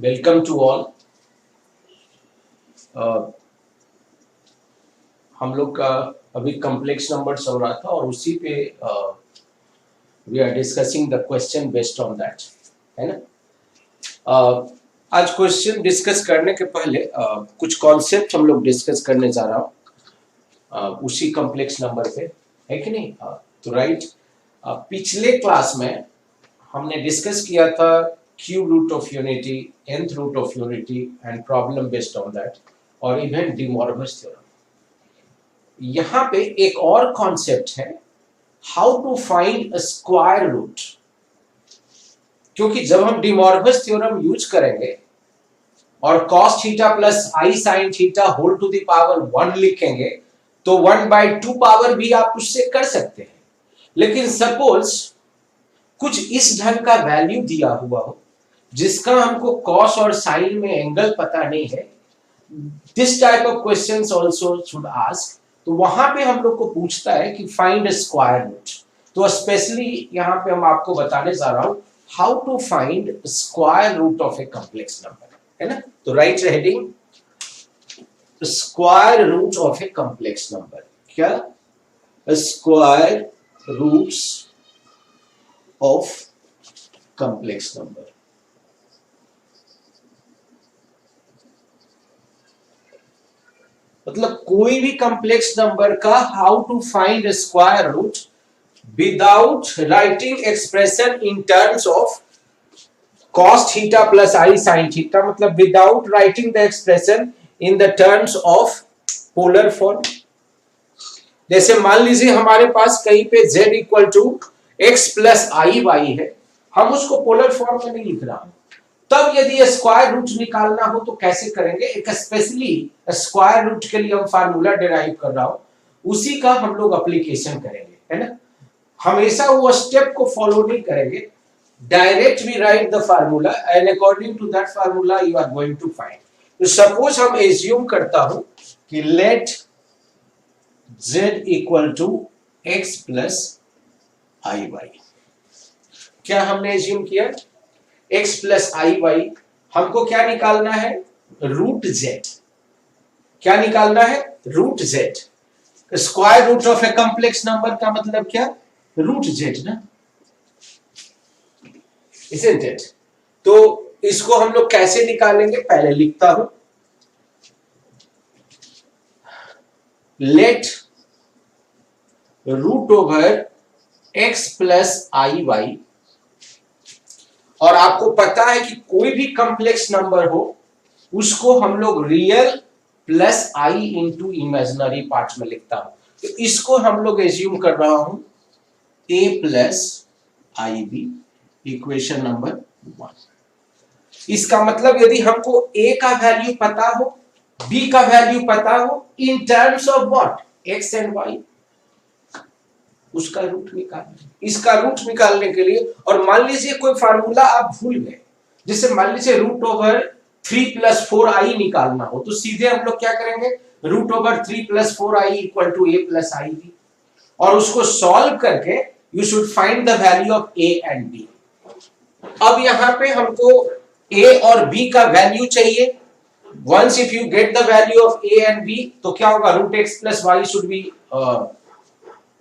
Welcome to all. हम लोग का अभी कॉम्प्लेक्स नंबर चल रहा था और उसी पे we are discussing the question based on that, है ना। आज क्वेश्चन डिस्कस करने के पहले कुछ कॉन्सेप्ट हम लोग डिस्कस करने जा रहा हूँ उसी कॉम्प्लेक्स नंबर पे, है कि नहीं। तो राइट, पिछले क्लास में हमने डिस्कस किया था cube root of unity, nth root of unity and problem based on that, और इवन डी मॉर्गन्स थ्योरम। यहाँ पे एक और कॉन्सेप्ट है, how to find a square root. क्योंकि जब हम डी मॉर्गन्स थ्योरम यूज करेंगे और cos theta plus i sine theta whole to the power 1 लिखेंगे तो 1/2 पावर भी आप उससे कर सकते हैं। लेकिन सपोज कुछ इस ढंग का वैल्यू दिया हुआ हो जिसका हमको कॉस और साइन में एंगल पता नहीं है, this type of questions also should ask. तो वहां पे हम लोग को पूछता है कि फाइंड स्क्वायर रूट। तो स्पेशली यहां पे हम आपको बताने जा रहा हूं how to find square root of a complex number, है ना। तो right heading, square root of a complex number. क्या? Square roots of complex number. मतलब कोई भी कॉम्प्लेक्स नंबर का how to find square root without writing expression in terms of cos theta plus i sine theta, मतलब without writing the expression in the terms of polar form. जैसे मान लीजिए हमारे पास कहीं पे z equal to x plus i y है, हम उसको पोलर फॉर्म में नहीं लिख रहा हूं। तब यदि स्क्वायर रूट निकालना हो तो कैसे करेंगे? एक स्पेशली स्क्वायर रूट के लिए हम फार्मूला डिराइव कर रहा हूं, उसी का हम लोग एप्लीकेशन करेंगे, है ना। हमेशा वो स्टेप को फॉलो नहीं करेंगे, direct we write the formula and according to that formula you are going to find. तो सपोज हम एज्यूम करता हूं कि let z equal to x plus i y. क्या हमने एज्यूम किया? x plus i y. हमको क्या निकालना है? Root z। क्या निकालना है? Root z। Square root of a complex number का मतलब क्या? रूट z ना, isn't it? तो इसको हम लोग कैसे निकालेंगे? पहले लिखता हूं, let root over x plus i y. और आपको पता है कि कोई भी कॉम्प्लेक्स नंबर हो उसको हम लोग real plus i into imaginary part में लिखता हूं। तो इसको हम लोग एज्यूम कर रहा हूं a plus i b, equation number 1। इसका मतलब यदि हमको a का वैल्यू पता हो, b का वैल्यू पता हो इन terms of what? x and y, उसका रूट निकालना। इसका रूट निकालने के लिए, और मान लीजिए कोई फार्मूला आप भूल गए, जैसे मान लीजिए रूट ओवर 3 प्लस 4i निकालना हो, तो सीधे हम लोग क्या करेंगे? Root over 3 plus 4i equal to a plus i b, और उसको सॉल्व करके you should find the value of a and b। अब यहां पे हमको a और b का वैल्यू चाहिए। Once if you get the value of a and b तो क्या होगा? Root x plus y should be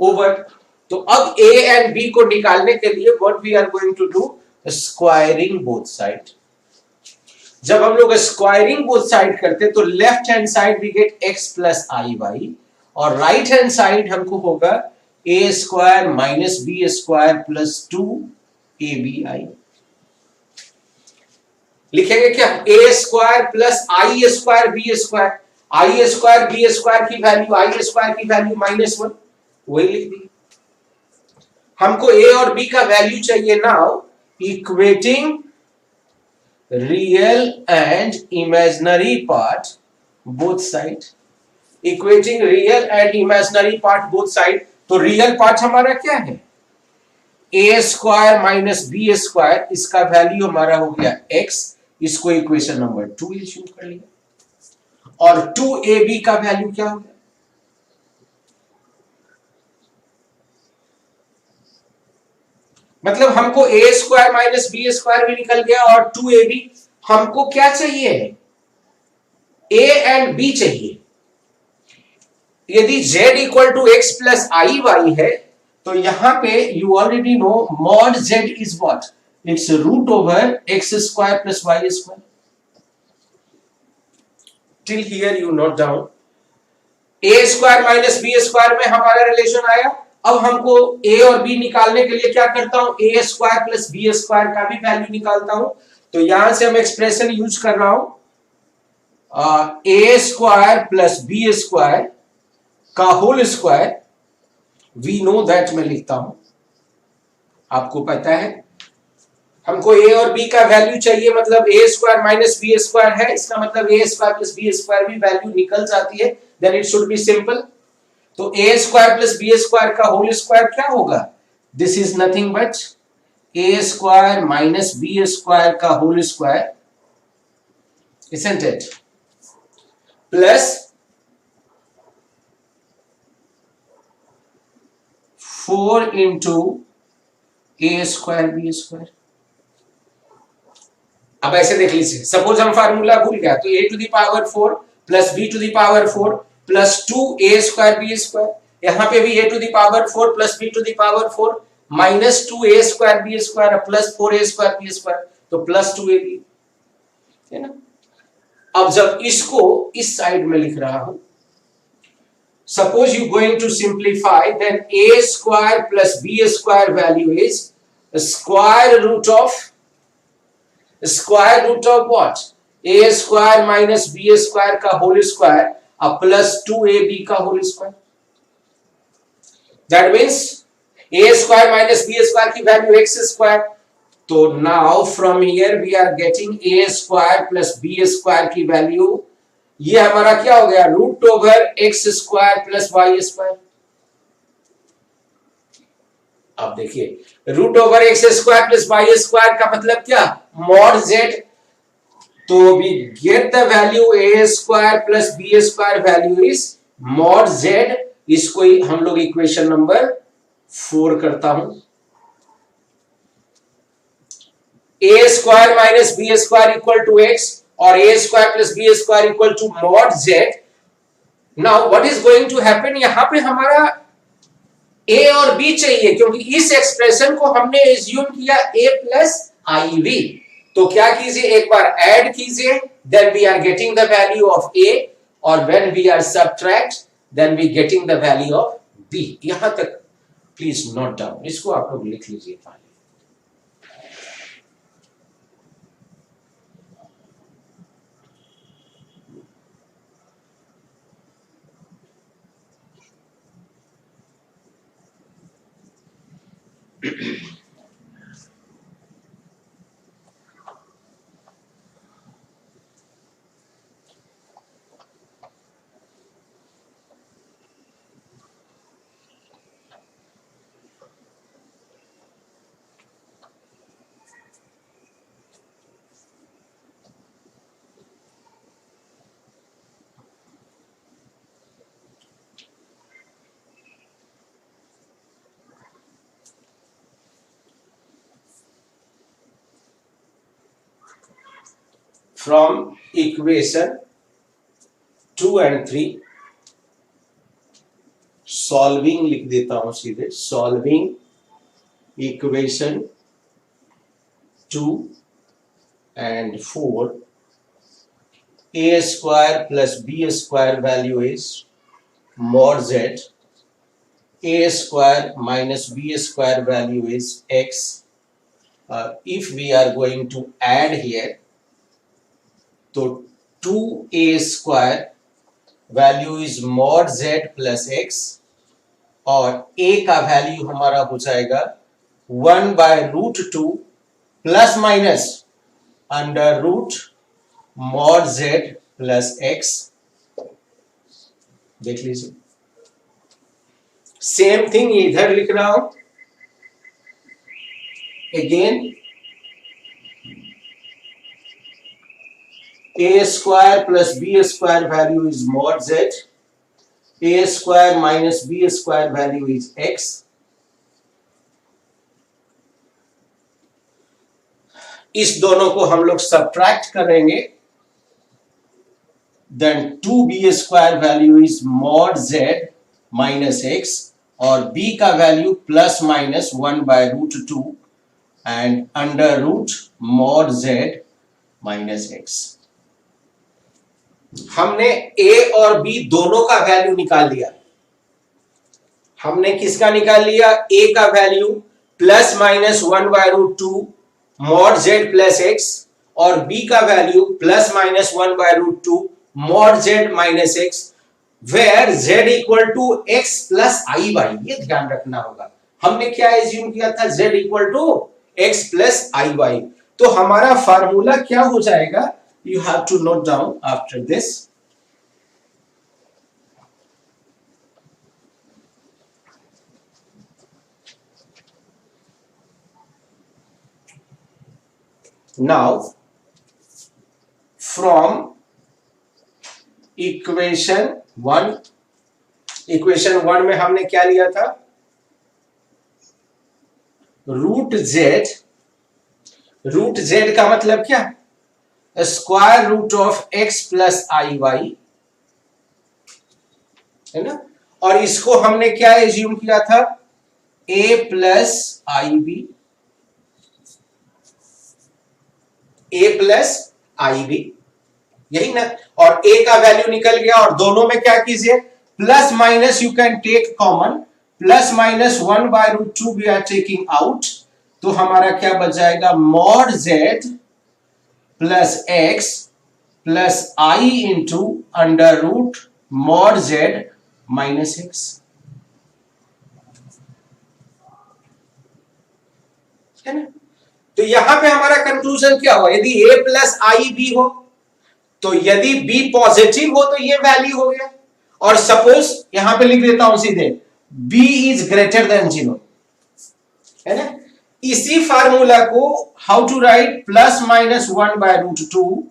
over. तो अब a एंड b को निकालने के लिए what we are going to do? Squaring both side. जब हम लोग स्क्वायरिंग बोथ साइड करते तो left hand side we get x plus i y, और राइट हैंड साइड हमको होगा a square minus b square plus 2ab। लिखेंगे क्या? a square plus i square b square, i square b square की value, i square की value -1, वही लिख दी। हमको a और b का वैल्यू चाहिए। Now equating real and imaginary part both side, equating real and imaginary part both side. तो real part हमारा क्या है? a square minus b square, इसका वैल्यू हमारा हो गया x, इसको इक्वेशन नंबर 2 इश्यू कर लिया। और 2ab का वैल्यू क्या हो गया? मतलब हमको a square minus b square भी निकल गया और 2ab हमको क्या चाहिए, ए एंड बी चाहिए। यदि z equal to x plus i y है तो यहां पे you already know mod z is what, it's root over x square plus y square. Till here you note down, a square minus b square में हमारा relation आया। अब हमको ए और बी निकालने के लिए क्या करता हूं, a square plus b square का भी वैल्यू निकालता हूं। तो यहां से हम एक्सप्रेशन यूज कर रहा हूं, a square plus b square का whole square, we know that मैं लिखता हूं, आपको पता है हमको ए और बी का वैल्यू चाहिए, मतलब a square minus b square है, इसका मतलब a square plus b square भी वैल्यू निकल जाती है, then it should be simple. तो a square plus b square का होल स्क्वायर क्या होगा, this is nothing but a square minus b square का whole square, isn't it, plus 4 into a square b square. अब ऐसे देख लीजिए, suppose हम फार्मूला भूल गया तो a to the power 4 plus b to the power 4 plus 2 a square b square, यहां पे भी a to the power 4 plus b to the power 4 minus 2 a square b square plus 4 a square b square, तो plus 2 ab है ना। अब जब इसको इस साइड में लिख रहा हूं, suppose you going to simplify, then a square plus b square value is square root of what, a square minus b square का whole square अब plus 2ab का whole square, that means a square minus b square की value x square। तो now from here we are getting a square plus b square की value, ये हमारा क्या हो गया, root over x square plus y square. अब देखिए root over x square plus y square का मतलब क्या, मॉड जेड। तो we get the value a square plus b square value is mod z, इसको हम लोग इक्वेशन नंबर 4 करता हूं, a square minus b square equal to x और a square plus b square equal to mod z। Now what is going to happen, यहां पे हमारा a और b चाहिए, क्योंकि इस एक्सप्रेशन को हमने एज्यूम किया a प्लस आई वी। तो क्या कीजिए, एक बार ऐड कीजिए, then we are getting the value of a, और when we are subtract then we getting the value of b। यहां तक प्लीज नोट डाउन, इसको आप लोग लिख लीजिए पहले। From equation 2 and 3 सॉल्विंग लिख देता हूं सीधे, solving equation 2 and 4, a square plus b square value is mod z, a square minus b square value is x। If we are going to add here, तो 2a square value is mod z plus x, और a का वैल्यू हमारा हो जाएगा 1 by root 2 plus minus under root mod z plus x। देख लीजिए, same thing इधर लिख रहा हूं again, a square plus b square value is mod z, a square minus b square value is x, इस दोनों को हम लोग सब्ट्रैक्ट करेंगे, then 2b² value is mod z minus x, और b का value plus minus 1/√2 and under root mod z minus x। हमने a और b दोनों का वैल्यू निकाल लिया। हमने किसका निकाल लिया? a का value plus minus 1/√2 mod z plus x, और b का value plus minus 1/√2 mod z minus x, where z equal to x plus i y. ये ध्यान रखना होगा, हमने क्या एज्यूम किया था? z equal to x plus i y. तो हमारा फार्मूला क्या हो जाएगा? You have to note down after this. Now, from equation one में हमने क्या लिया था? रूट जेड का मतलब क्या? Square root of x plus i y, है ना। और इसको हमने क्या एज्यूम किया था? a plus i b, a plus i b, यही ना। और a का वैल्यू निकल गया, और दोनों में क्या कीजिए? Plus minus you can take common, plus minus 1/√2 we are taking out, तो हमारा क्या बच जाएगा? Mod z plus x plus i into under root mod z minus x, है ना। तो यहां पे हमारा कंक्लूजन क्या हुआ? यदि a प्लस आई बी हो, तो यदि b पॉजिटिव हो तो ये वैल्यू हो गया। और सपोज यहां पे लिख देता हूं सीधे, b इज ग्रेटर देन 0, है ना। इसी फार्मूला को how to write? Plus minus 1/√2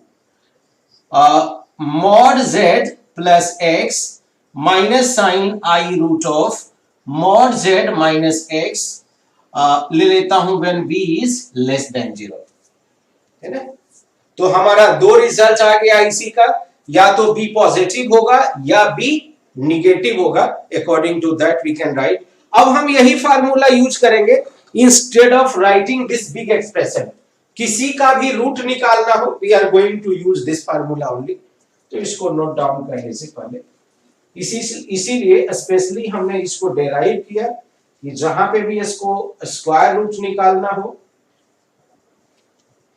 mod z plus x minus sign i root of mod z minus x, ले लेता हूं when b is less than 0, है ना। तो हमारा दो रिजल्ट आ गया इसी का, या तो b पॉजिटिव होगा या b निगेटिव होगा। According to that we can write. अब हम यही फार्मूला यूज करेंगे instead of writing this big expression. किसी का भी रूट निकालना हो, we are going to use this formula only. तो इसको नोट डाउन करने से पहले इसीलिए स्पेशली हमने इसको डेराइव किया कि जहां पे भी इसको स्क्वायर रूट निकालना हो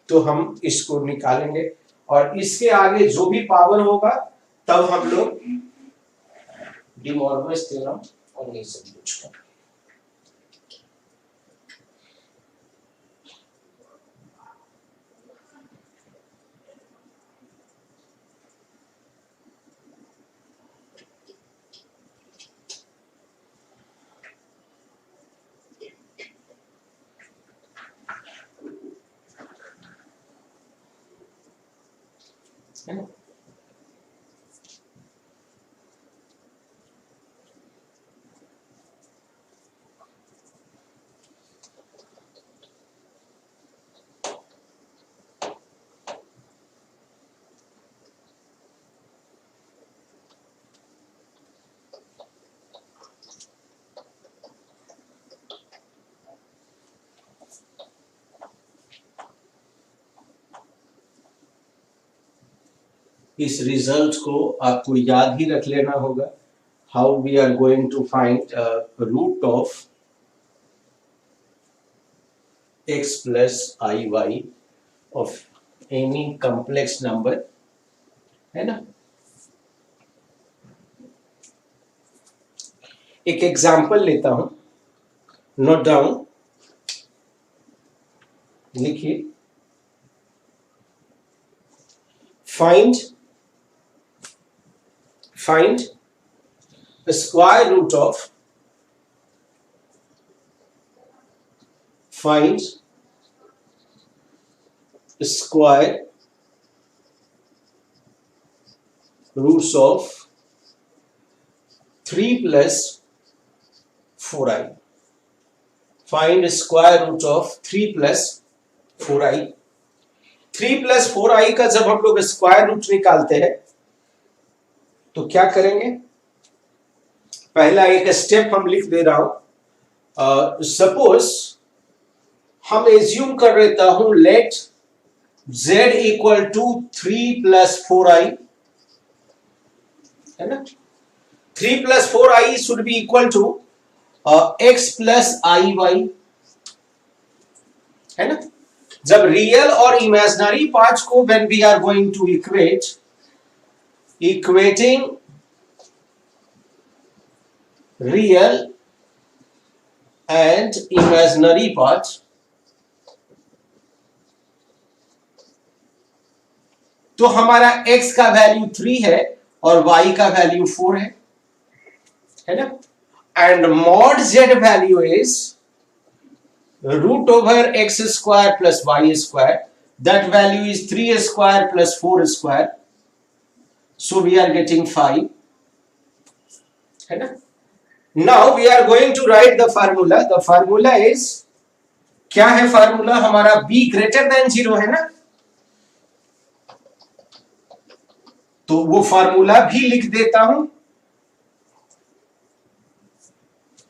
तो हम इसको निकालेंगे, और इसके आगे जो भी पावर होगा तब हम लोग डी मॉर्गन्स थ्योरम और ये सब यूज करेंगे। है ना। इस रिजल्ट को आपको याद ही रख लेना होगा। How we are going to find root of x plus i y of any complex number, है ना। एक एग्जाम्पल लेता हूं, नोट डाउन, लिखिए। Find the square root of square roots of 3 plus 4i. Find square root of 3 plus 4i. 3+4i का जब हम लोग स्क्वायर रूट निकालते हैं तो क्या करेंगे? पहला एक स्टेप हम लिख दे रहा हूं। सपोज हम एज्यूम कर लेता हूं late z equal to 3+4i, है ना? 3+4i should be equal to x plus i y, है ना? जब रियल और इमेजिनरी पार्ट्स को when we are going to equating real and imaginary parts, तो हमारा x का वैल्यू 3 है और y का वैल्यू 4 है ना? And mod z value is root over x square plus y square, that value is 3 square plus 4 square, so we are getting 5, है ना? Now we are going to write the formula. The formula is, क्या है formula हमारा? b greater than 0, है ना? तो वो formula भी लिख देता हूं।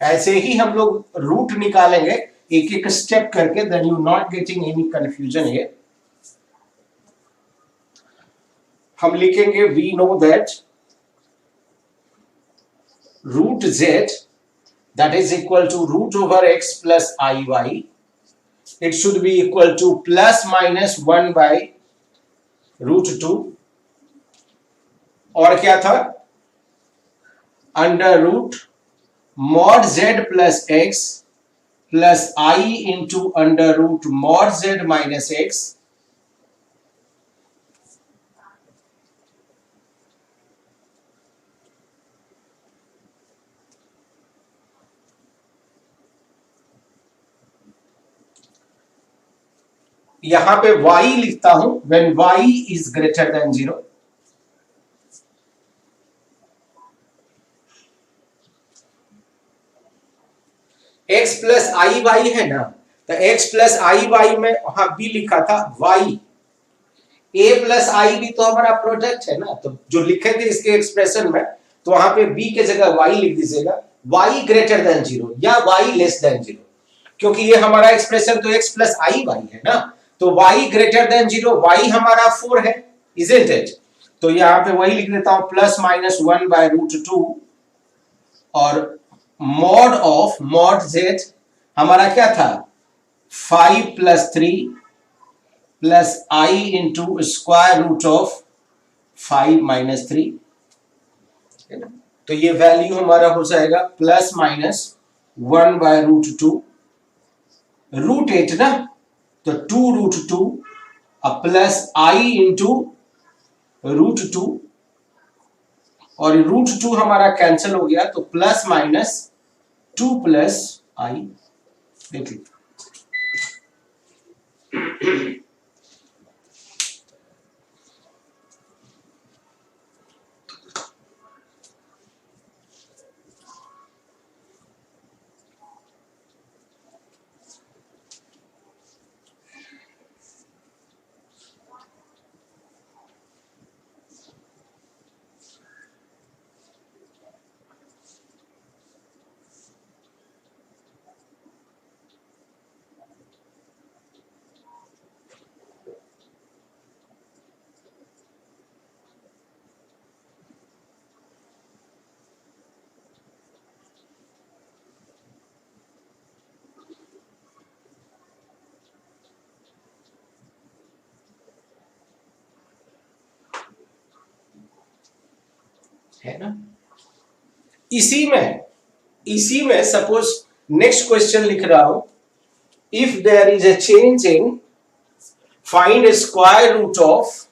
ऐसे ही हम लोग रूट निकालेंगे एक एक स्टेप करके, then you not getting any confusion here. हम लिखेंगे we know that root z that is equal to root over x plus iy, it should be equal to plus minus 1 by root 2, और क्या था? Under root mod z plus x plus i into under root mod z minus x, यहां पे y लिखता हूं when y is greater than 0। x plus i y है ना, तो x प्लस आई वाई में वहां b लिखा था y, a प्लस आई भी तो हमारा प्रोडक्ट है ना, तो जो लिखे थे इसके एक्सप्रेशन में, तो वहां पे b के जगह y लिख दीजिएगा, y ग्रेटर देन 0 या y लेस देन 0, क्योंकि ये हमारा एक्सप्रेशन तो x प्लस आई वाई है ना, तो y ग्रेटर देन 0, y हमारा 4 है, इजंट इट? तो यहां पे वही लिख देता हूं प्लस माइनस 1 बाय रूट 2, और मॉड ऑफ मॉड z हमारा क्या था? 5 plus 3 plus i into square root of 5 minus 3, है ना? तो ये वैल्यू हमारा हो जाएगा plus minus 1 by root 2 root 8 ना, तो 2 root 2 plus i into root 2, और रूट 2 हमारा कैंसिल हो गया, तो प्लस माइनस 2 प्लस आई। देखिए है ना? इसी में सपोज नेक्स्ट क्वेश्चन लिख रहा हूं, if there is a change in find square root of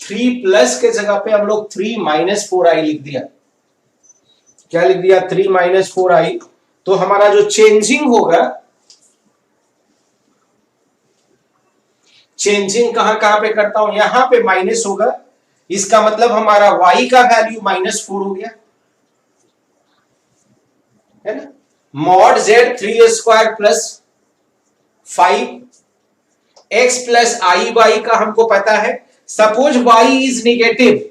3 plus के जगह पे हम लोग 3 माइनस 4i लिख दिया। क्या लिख दिया? 3 माइनस 4i। तो हमारा जो चेंजिंग होगा, चेंजिंग कहां पे करता हूं? यहां पे माइनस होगा, इसका मतलब हमारा y का वैल्यू माइनस 4 हो गया, है ना? Mod z 3 square plus 5 x plus i y का हमको पता है, suppose y is negative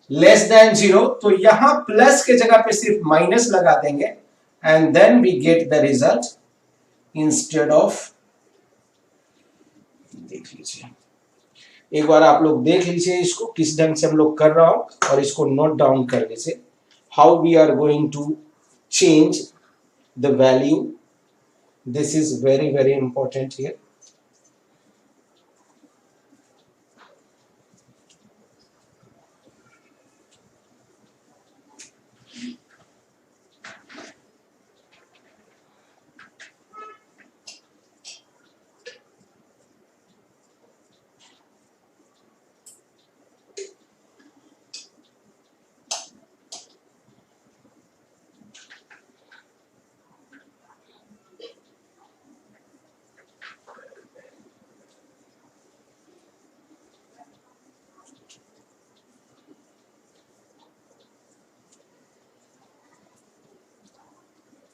less than 0, तो यहां प्लस के जगह पे सिर्फ माइनस लगा देंगे and then we get the result instead of, देख लीजिए एक बार आप लोग देख लीजिए इसको किस ढंग से हम लोग कर रहा हूं और इसको नोट डाउन कर लीजिए, how we are going to change the value, this is very very important here.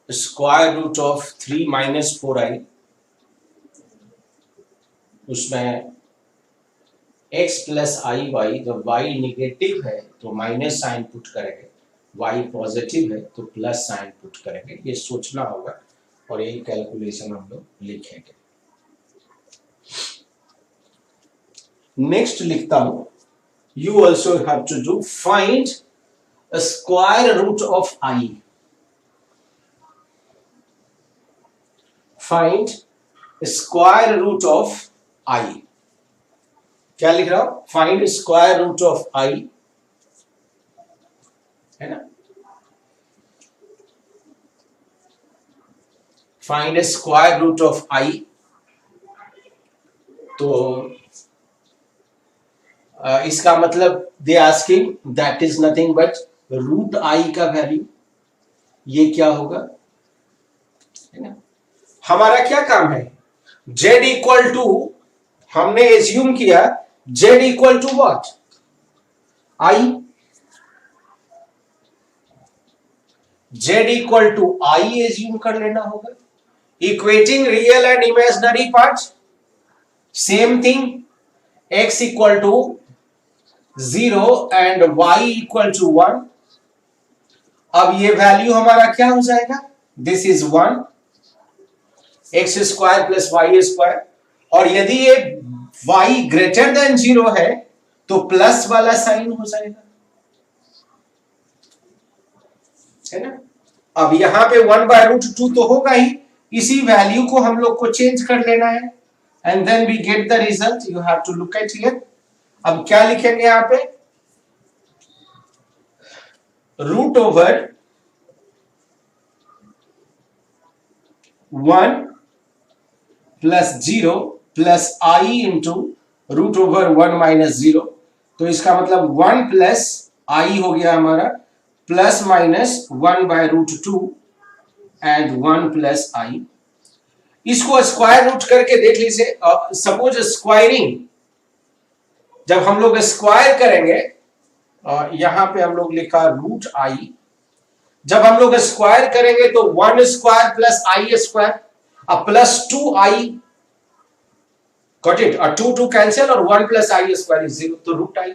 Square root of 3 minus 4i, उसमें x प्लस आई वाई, जब y निगेटिव है तो माइनस साइन पुट करेंगे, y पॉजिटिव है तो plus sign put करेंगे, ये सोचना होगा और यही कैलकुलेशन हम लोग लिखेंगे। नेक्स्ट लिखता हूं, you also have to do find square root of i, find square root of i, क्या लिख रहा हूं, find square root of i, है ना, find square root of i, तो इसका मतलब they asking that is nothing but root i का वैल्यू, ये क्या होगा, है ना। हमारा क्या काम है, z इक्वल टू, हमने एज्यूम किया z equal to what, i, z equal to i assume कर लेना होगा, equating real and imaginary parts same thing, x equal to 0 and y equal to 1, अब ये वैल्यू हमारा क्या हो जाएगा, this is 1 x square plus y square, और यदि ये y ग्रेटर देन 0 है तो प्लस वाला साइन हो जाएगा, है ना। अब यहां पे 1/√2 तो होगा ही, इसी वैल्यू को हम लोग को चेंज कर लेना है and then we get the result, you have to look at here. अब क्या लिखेंगे यहां पे, root over 1 plus 0 plus i into root over 1 minus 0, तो इसका मतलब 1 प्लस i हो गया हमारा, plus minus 1/√2 and 1 plus i, इसको स्क्वायर रूट करके देख लीजिए, सपोज स्क्वायरिंग, जब हम लोग स्क्वायर करेंगे, यहां पे हम लोग लिखा रूट i, जब हम लोग स्क्वायर करेंगे तो 1 स्क्वायर प्लस i स्क्वायर, अब प्लस 2i, गॉट इट, और 2 कैंसिल और 1 प्लस i स्क्वायर इज 0, तो रूट i।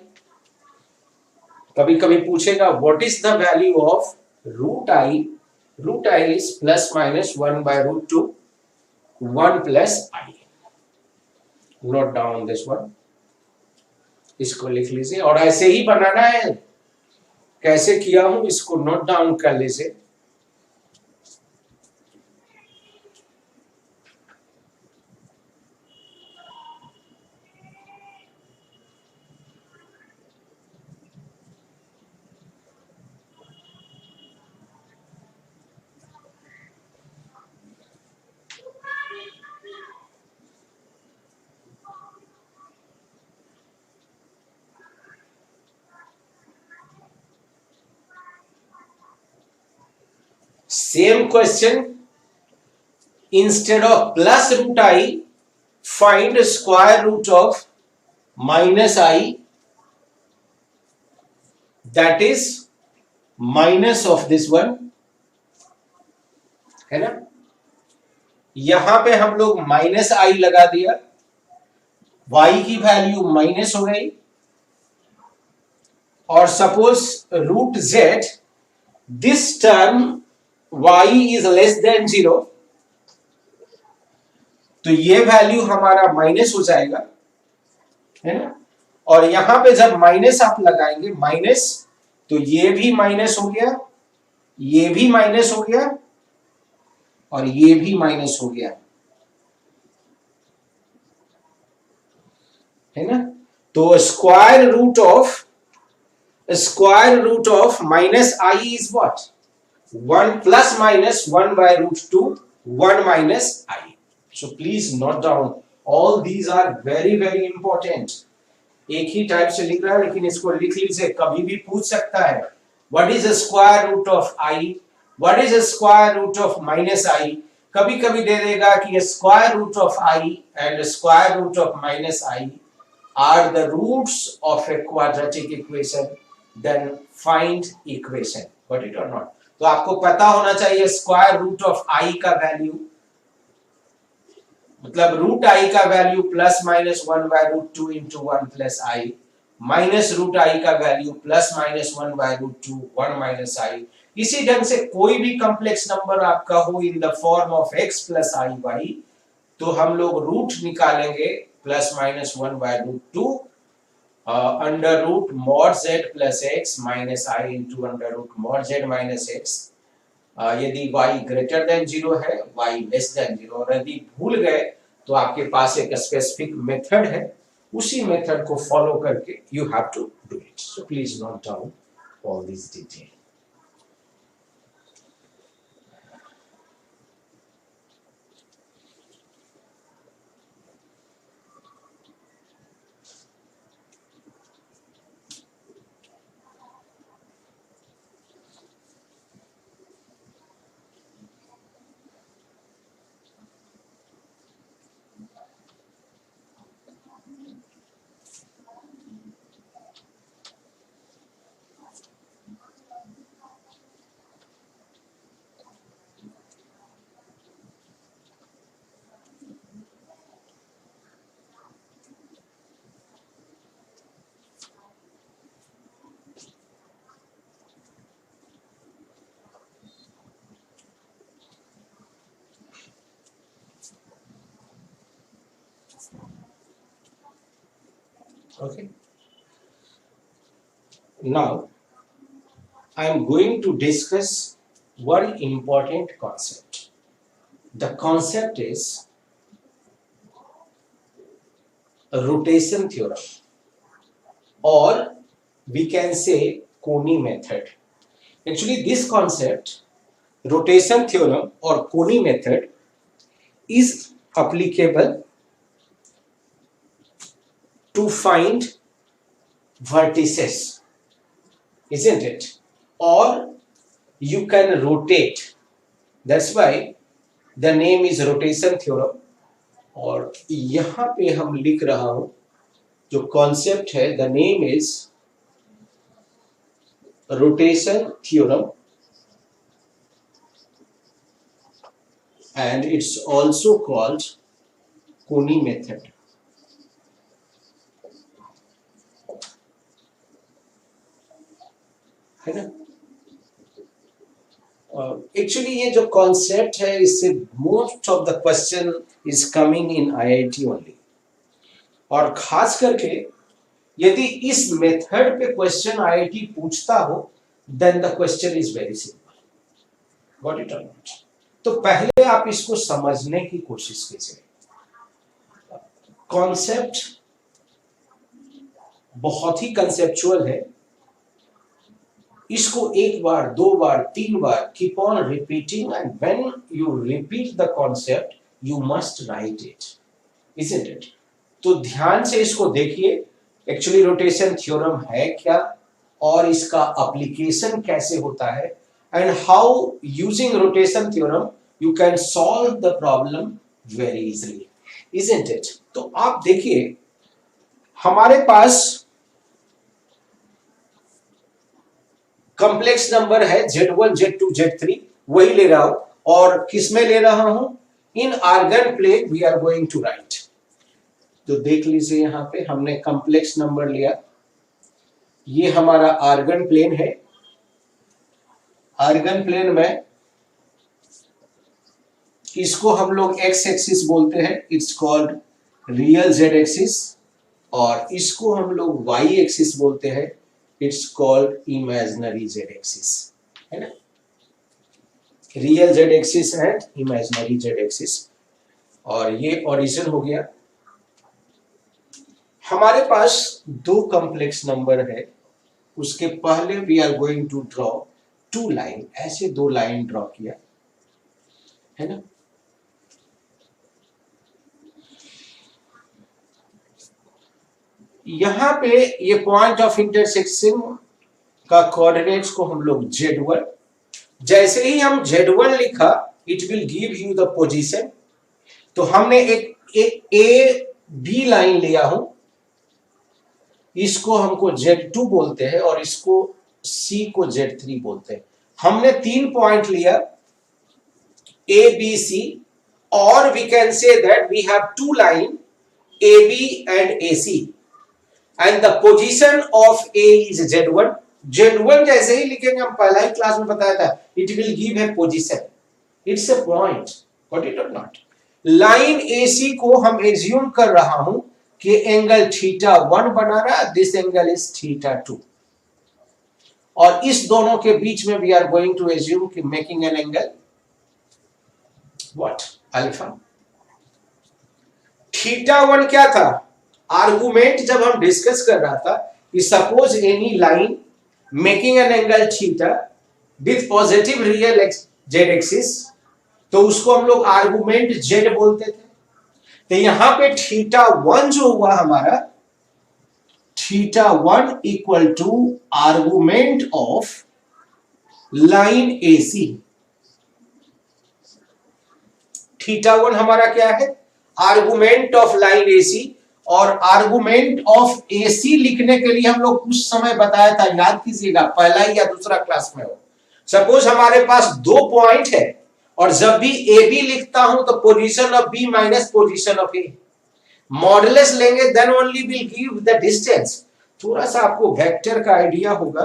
कभी कभी पूछेगा what is the value of root i, root i is plus minus 1/√2 1 plus i, note down this one, इसको लिख लीजिए और ऐसे ही बनाना है, कैसे किया हूं इसको नोट डाउन कर लीजिए। Same question, instead of plus root I, find square root of minus I, that is minus of this one, है ना। यहां पे हम लोग माइनस आई लगा दिया, y की वैल्यू माइनस हो गई, और suppose root z, this term y is less than 0, तो ये वैल्यू हमारा माइनस हो जाएगा, है ना। और यहां पे जब माइनस आप लगाएंगे माइनस, तो ये भी माइनस हो गया, ये भी माइनस हो गया, और ये भी माइनस हो गया, है ना। तो square root of minus i is what, 1 plus minus 1 by root 2, 1 minus i. So please note down, all these are very very important. एक ही टाइप से लिख रहा है, लेकिन इसको लिख लीजिए, कभी भी पूछ सकता है what is square root of i, what is square root of minus i. कभी कभी दे देगा कि square root of i and square root of minus i are the roots of a quadratic equation, then find equation, got it or not। तो आपको पता होना चाहिए स्क्वायर रूट ऑफ आई का वैल्यू, मतलब रूट आई का value plus minus 1 by root 2 into 1 plus i, minus root i का value plus minus 1 by root 2 1 minus i. इसी ढंग से कोई भी कॉम्प्लेक्स नंबर आपका हो in the form of x plus i y, तो हम लोग रूट निकालेंगे plus minus 1 by root 2 under root mod z plus x minus i into under root mod z minus x। यदि y ग्रेटर देन 0 है, y less than 0, और यदि भूल गए तो आपके पास एक स्पेसिफिक मेथड है, उसी मेथड को फॉलो करके you have to do it. So please note down all this detail. Okay, now I am going to discuss one important concept. The concept is a rotation theorem, or we can say Koni method. Actually this concept, rotation theorem or Koni method, is applicable to find vertices, isn't it? Or you can rotate, that's why the name is rotation theorem। और यहां पे हम लिख रहा हूं जो concept है, the name is rotation theorem, and it's also called कोनी मेथड, है ना। एक्चुअली ये जो कॉन्सेप्ट है, इससे most of the question is coming in IIT only, और खास करके यदि इस मेथड पे क्वेश्चन आईआईटी पूछता हो, then the question is very simple, got it और नॉट। तो पहले आप इसको समझने की कोशिश कीजिए। कॉन्सेप्ट बहुत ही कंसेप्चुअल है, इसको एक बार, दो बार, तीन बार keep on repeating, and when you repeat the concept you must write it, isn't it. तो ध्यान से इसको देखिए, एक्चुअली रोटेशन थ्योरम है क्या, और इसका एप्लीकेशन कैसे होता है, and how using rotation theorem you can solve the problem very easily, isn't it. तो आप देखिए, हमारे पास कॉम्प्लेक्स नंबर है Z1 Z2 Z3, वही ले रहा हूं, और किसमें ले रहा हूं, in Argand plane we are going to write. तो देख लीजिए यहां पे हमने कॉम्प्लेक्स नंबर लिया, ये हमारा आर्गन प्लेन है। आर्गन प्लेन में इसको हम लोग एक्स एक्सिस बोलते हैं, it's called real Z axis, और इसको हम लोग वाई एक्सिस बोलते हैं, it's called imaginary Z axis, है ना। Real Z axis and imaginary Z axis. और ये ओरिजिन हो गया। हमारे पास दो कॉम्प्लेक्स नंबर है, उसके पहले we are going to draw two line, ऐसे दो लाइन ड्रॉ किया, है ना। यहां पे ये पॉइंट ऑफ इंटरसेक्शन का कोऑर्डिनेट्स को हम लोग Z1, जैसे ही हम Z1 लिखा it will give you the position. तो हमने एक ए बी लाइन लिया हूं, इसको हमको Z2 बोलते हैं और इसको C को Z3 बोलते हैं। हमने 3 पॉइंट लिया A B C, और we can say that we have 2 line AB and AC and the position of A is Z1। Z1 जैसे ही लिखेंगे, हम पहला ही क्लास में बताया था, it will give a position, it's a point, got it or not। Line AC को हम assume कर रहा हूं कि एंगल θ1 बना रहा, दिस एंगल इज θ2, और इस दोनों के बीच में we are going to assume कि making an angle what, alpha. θ1 क्या था, आर्गुमेंट जब हम डिस्कस कर रहा था कि suppose any line making an angle theta with positive real Z axis, तो उसको हम लोग आर्गुमेंट जेड बोलते थे। तो यहां पे θ1 जो हुआ हमारा, θ1 equal to argument of line AC। θ1 हमारा क्या है, आर्गुमेंट ऑफ लाइन AC। और आर्गुमेंट ऑफ AC लिखने के लिए हम लोग कुछ समय बताया था, याद कीजिएगा, पहला या दूसरा क्लास में हो। सपोज हमारे पास 2 पॉइंट है और जब भी AB लिखता हूं तो position of B minus position of A, modulus लेंगे then only will give the distance. थोड़ा सा आपको वेक्टर का आइडिया होगा।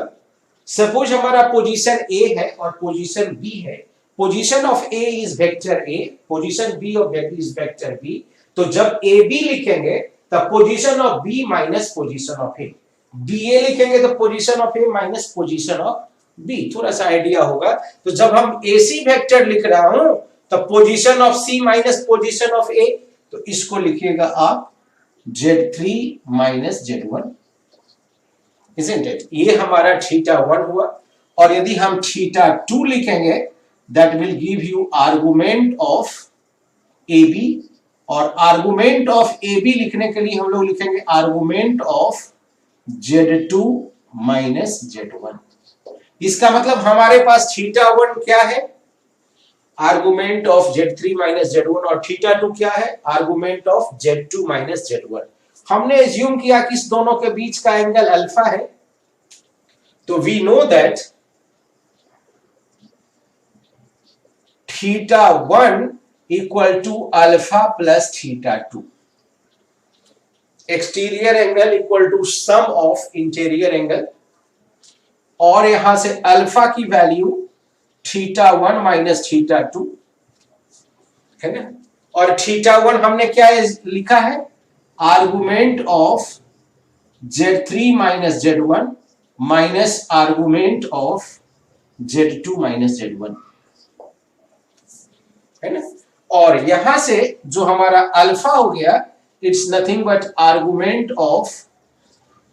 सपोज हमारा पोजीशन A है और पोजीशन B है, position of A is vector A, position B of is vector B। तो जब AB लिखेंगे तब position of B minus position of A, BA लिखेंगे तो position of A minus position of B, थोड़ा सा आइडिया होगा। तो जब हम AC वेक्टर लिख रहा हूं तो position of C minus position of A, तो इसको लिखिएगा आप Z3 minus Z1, isn't it? ये हमारा θ1 हुआ। और यदि हम θ2 लिखेंगे that will give you argument of AB, और आर्गुमेंट ऑफ AB लिखने के लिए हम लोग लिखेंगे argument of Z2 minus Z1। इसका मतलब हमारे पास θ1 क्या है, argument of Z3 minus Z1, और θ2 क्या है, argument of Z2 minus Z1। हमने एज्यूम किया कि इस दोनों के बीच का एंगल अल्फा है, तो we know that θ1 equal to alpha plus θ2, exterior angle equal to sum of interior angle, और यहां से अल्फा की वैल्यू θ1 माइनस θ2, है ना। और θ1 हमने क्या लिखा है, argument of Z3 minus Z1 minus argument of Z2 minus Z1, है ना। और यहां से जो हमारा अल्फा हो गया, it's nothing but argument of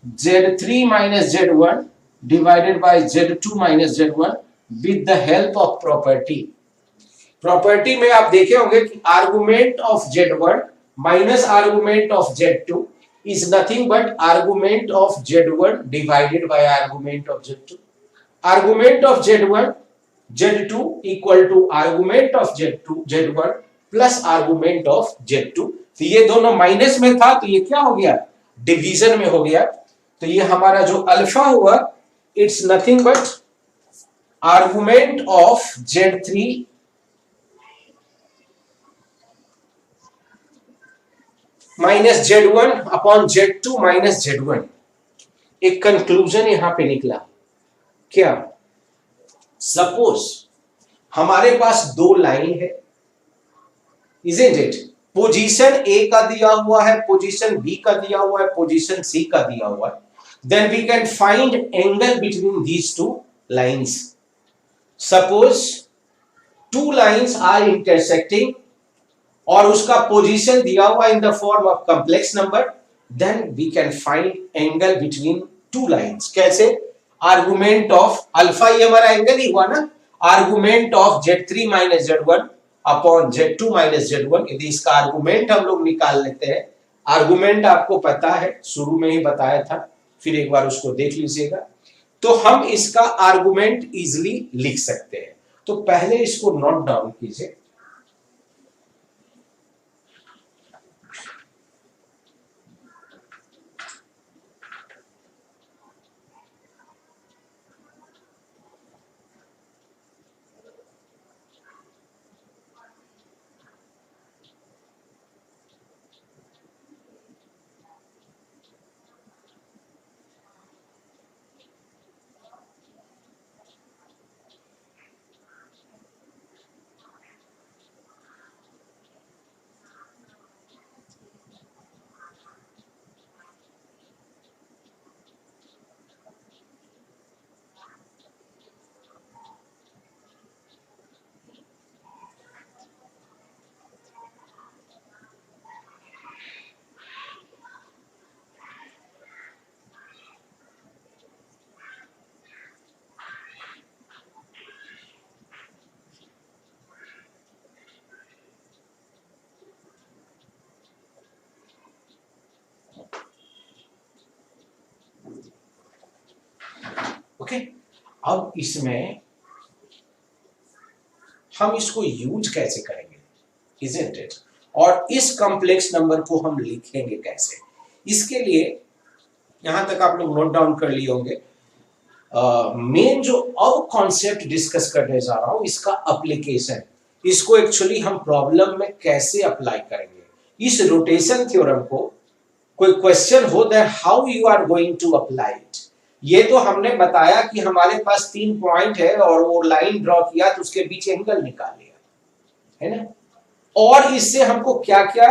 Z3 minus Z1 divided by Z2 minus Z1 with the help of property. Property में आप देखे होंगे कि argument of Z1 minus argument of Z2 is nothing but argument of Z1 divided by argument of Z2। Argument of Z1 Z2 equal to argument of Z1 plus argument of Z2। तो ये दोनों minus में था, तो ये क्या हो गया, डिवीजन में हो गया। तो ये हमारा जो अल्फा हुआ, it's nothing but argument of Z3 minus Z1 upon Z2 minus Z1। एक कंक्लूजन यहां पे निकला क्या, सपोज हमारे पास दो लाइन है, इजंट इट, पोजीशन ए का दिया हुआ है, पोजीशन बी का दिया हुआ है, पोजीशन सी का दिया हुआ है, then we can find angle between these two lines. Suppose two lines are intersecting और उसका पोजीशन दिया हुआ in the form of complex number, then we can find angle between two lines. कैसे, आर्गुमेंट ऑफ अल्फा, ये हमारा एंगल ही हुआ ना, argument of Z3 minus Z1 upon Z2 minus Z1। यदि इसका आर्गुमेंट हम लोग निकाल लेते हैं, आर्गुमेंट आपको पता है, शुरू में ही बताया था, फिर एक बार उसको देख लीजिएगा, तो हम इसका आर्गुमेंट इजिली लिख सकते हैं। तो पहले इसको नोट डाउन कीजिए। ओके, अब इसमें हम इसको यूज कैसे करेंगे, इजंट इट, और इस कॉम्प्लेक्स नंबर को हम लिखेंगे कैसे, इसके लिए यहां तक आप लोग नोट डाउन कर लिए होंगे। मेन जो अब कॉन्सेप्ट डिस्कस करने जा रहा हूं, इसका एप्लीकेशन, इसको एक्चुअली हम प्रॉब्लम में कैसे अप्लाई करेंगे। इस रोटेशन थ्योरम को कोई क्वेश्चन हो that how you are going to apply it. ये तो हमने बताया कि हमारे पास 3 पॉइंट है और वो लाइन ड्रॉ किया तो उसके बीच एंगल निकाल लिया, है ना, और इससे हमको क्या क्या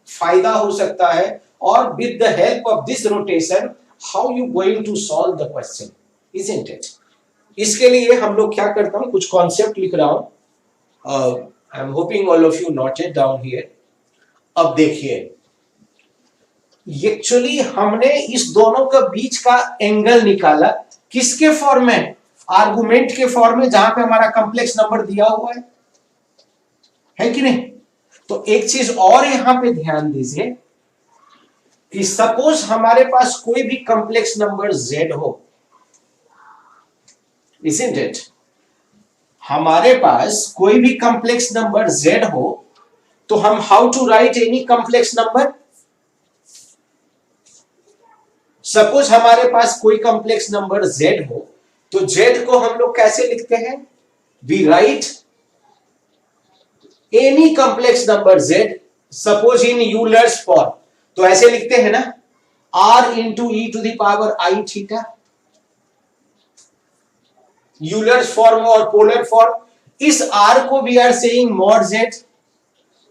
फायदा हो सकता है, और with the help of this rotation how you going to solve the question, isn't it. इसके लिए हम लोग क्या करता हूं, कुछ कॉन्सेप्ट लिख रहा हूं, I am hoping all of you note it down here. अब देखिए, एक्चुअली हमने इस दोनों के बीच का एंगल निकाला, किसके फॉर्म में, आर्गुमेंट के फॉर्म में, जहां पे हमारा कॉम्प्लेक्स नंबर दिया हुआ है कि नहीं। तो एक चीज और यहां पे ध्यान दीजिए कि सपोज हमारे पास कोई भी कॉम्प्लेक्स नंबर z हो, isn't it? हमारे पास कोई भी कॉम्प्लेक्स नंबर z हो, तो हम how to write any complex number, suppose हमारे पास कोई कॉम्प्लेक्स नंबर z हो, तो z को हम लोग कैसे लिखते हैं, we write any complex number z suppose in Euler's form, तो ऐसे लिखते हैं ना, r into e to the power i theta, Euler's form और पोलर फॉर्म। इस r को we are saying mod z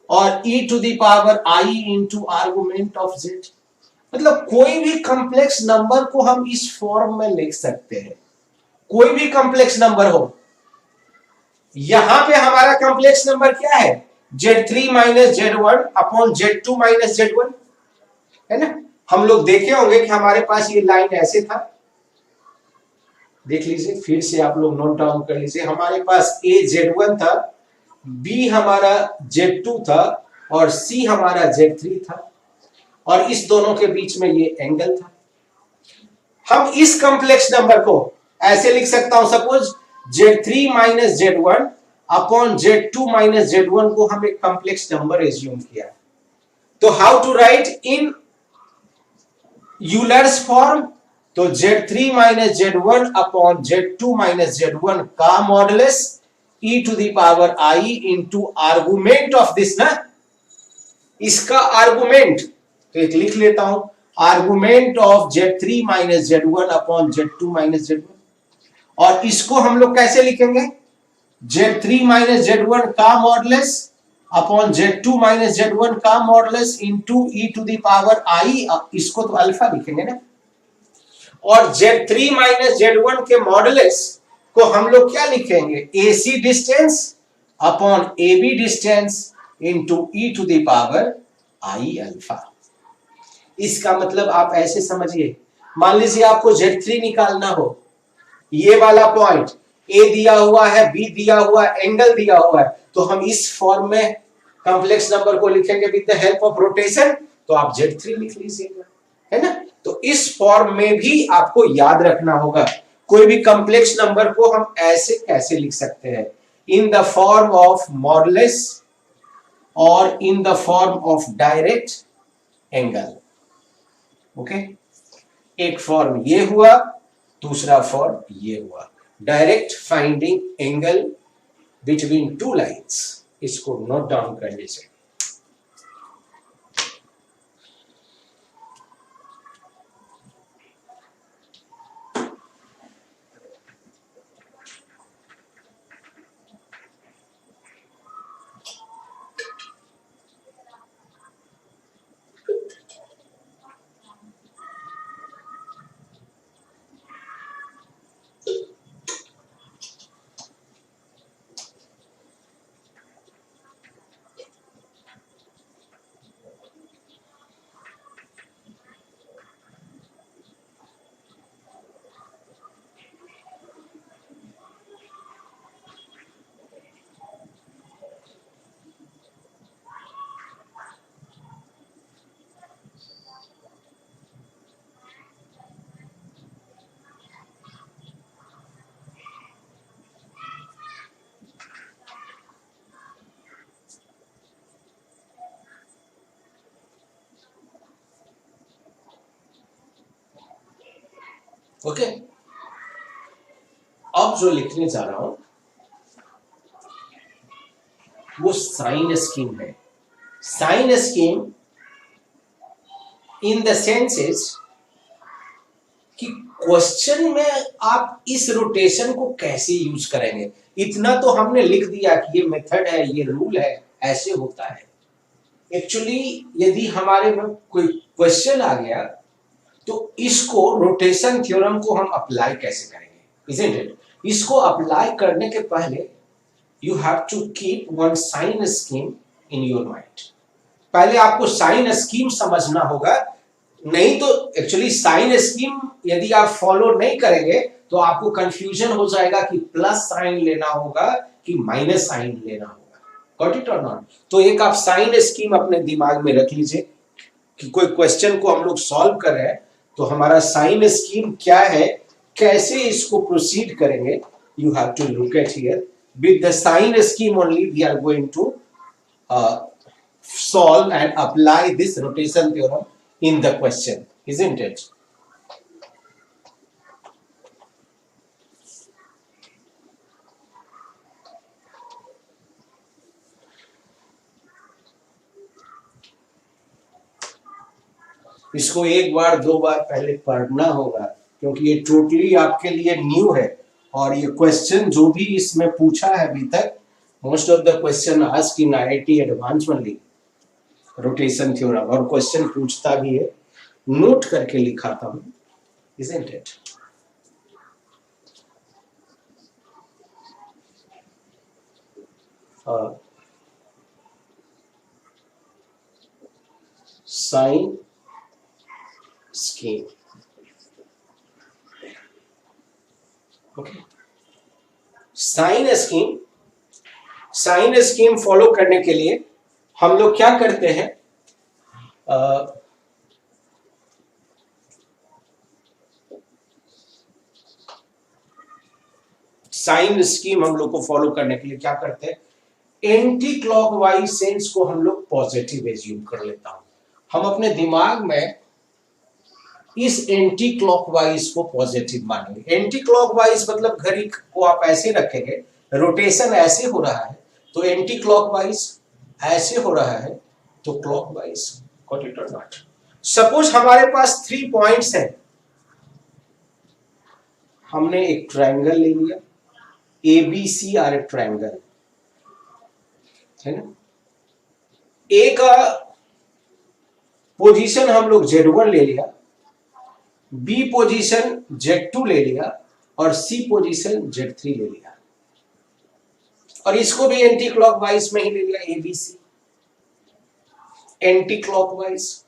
और e to the power i into argument of z। मतलब कोई भी कॉम्प्लेक्स नंबर को हम इस फॉर्म में लिख सकते हैं, कोई भी कॉम्प्लेक्स नंबर हो। यहां पे हमारा कॉम्प्लेक्स नंबर क्या है, Z3 minus Z1 upon Z2 minus Z1, है ना। हम लोग देखे होंगे कि हमारे पास ये लाइन ऐसे था, देख लीजिए, फिर से आप लोग नोट डाउन कर लीजिए। हमारे पास A Z1 था, B हमारा Z2 था और C हमारा Z3 था, और इस दोनों के बीच में ये एंगल था। हम इस कॉम्प्लेक्स नंबर को ऐसे लिख सकता हूं, suppose Z3 minus Z1 upon Z2 minus Z1 को हम एक कॉम्प्लेक्स नंबर एज्यूम किया, तो how to write in Euler's form, तो Z3 minus Z1 upon Z2 minus Z1 का modulus e to the power i into argument of this ना, इसका argument तो एक लिख लेता हूं, argument of Z3 minus Z1 upon Z2 minus Z1। और इसको हम लोग कैसे लिखेंगे, Z3 माइनस Z1 का modulus upon Z2 minus Z1 का modulus into e to the power I, इसको तो अल्फा लिखेंगे ना। और Z3 माइनस Z1 के मॉडुलस को हम लोग क्या लिखेंगे, AC distance upon AB distance into e to the power I alpha. इसका मतलब आप ऐसे समझिए, मान लीजिए आपको Z3 निकालना हो, ये वाला पॉइंट A दिया हुआ है, B दिया हुआ है, एंगल दिया हुआ है, तो हम इस फॉर्म में कॉम्प्लेक्स नंबर को लिखेंगे with the help of rotation, तो आप Z3 लिख लीजिएगा, है ना। तो इस फॉर्म में भी आपको याद रखना होगा, कोई भी कॉम्प्लेक्स नंबर को हम ऐसे कैसे लिख सकते हैं, in the form of modulus और in the form of direct angle. Okay, एक फॉर्म ये हुआ, दूसरा फॉर्म ये हुआ, direct finding angle between two lines. इसको नोट डाउन कर लीजिए। ओके, अब जो लिखने जा रहा हूं वो साइन स्कीम है। Sign scheme in the senses कि क्वेश्चन में आप इस रोटेशन को कैसे यूज करेंगे, इतना तो हमने लिख दिया कि ये मेथड है, ये रूल है, ऐसे होता है। एक्चुअली यदि हमारे में कोई क्वेश्चन आ गया तो इसको रोटेशन थ्योरम को हम अप्लाई कैसे करेंगे, इजंट इट। इसको अप्लाई करने के पहले you have to keep one sign scheme in your mind. पहले आपको साइन स्कीम समझना होगा, नहीं तो एक्चुअली साइन स्कीम यदि आप फॉलो नहीं करेंगे तो आपको कंफ्यूजन हो जाएगा कि प्लस साइन लेना होगा कि माइनस साइन लेना होगा। गॉट इट और नॉट। तो एक आप साइन स्कीम अपने दिमाग में रख लीजिए कि कोई क्वेश्चन को हम लोग सॉल्व कर रहे हैं तो हमारा साइन स्कीम क्या है, कैसे इसको प्रोसीड करेंगे। You have to look at here with the sign scheme only we are going to solve and apply this rotation theorem in the question, isn't it? इसको एक बार दो बार पहले पढ़ना होगा क्योंकि ये टोटली आपके लिए न्यू है और ये क्वेश्चन जो भी इसमें पूछा है अभी तक, most of the question asked in IIT advance only rotation theorem, और क्वेश्चन पूछता भी है, नोट करके लिखाता हूं, isn't it? Sign scheme, okay. Sign scheme follow करने के लिए हम लोग क्या करते हैं, साइन स्कीम हम लोग को फॉलो करने के लिए क्या करते हैं, एंटी क्लॉकवाइज सेंस को हम लोग पॉजिटिव एज्यूम कर लेता हूं। हम अपने दिमाग में इस एंटी क्लॉकवाइज को पॉजिटिव मानेंगे। एंटी क्लॉकवाइज मतलब घड़ी को आप ऐसे रखेंगे, रोटेशन ऐसे हो रहा है तो एंटी क्लॉकवाइज, ऐसे हो रहा है तो क्लॉकवाइज। गॉट इट और नॉट? सपोज हमारे पास 3 पॉइंट्स हैं, हमने एक ट्रायंगल ले लिया, ABC आर ए ट्रायंगल, है ना। ए का पोजीशन हम लोग Z1 ले लिया, बी पोजीशन Z2 ले लिया और सी पोजीशन Z3 ले लिया, और इसको भी एंटी क्लॉकवाइज में ही ले लिया, ABC एंटी क्लॉकवाइज,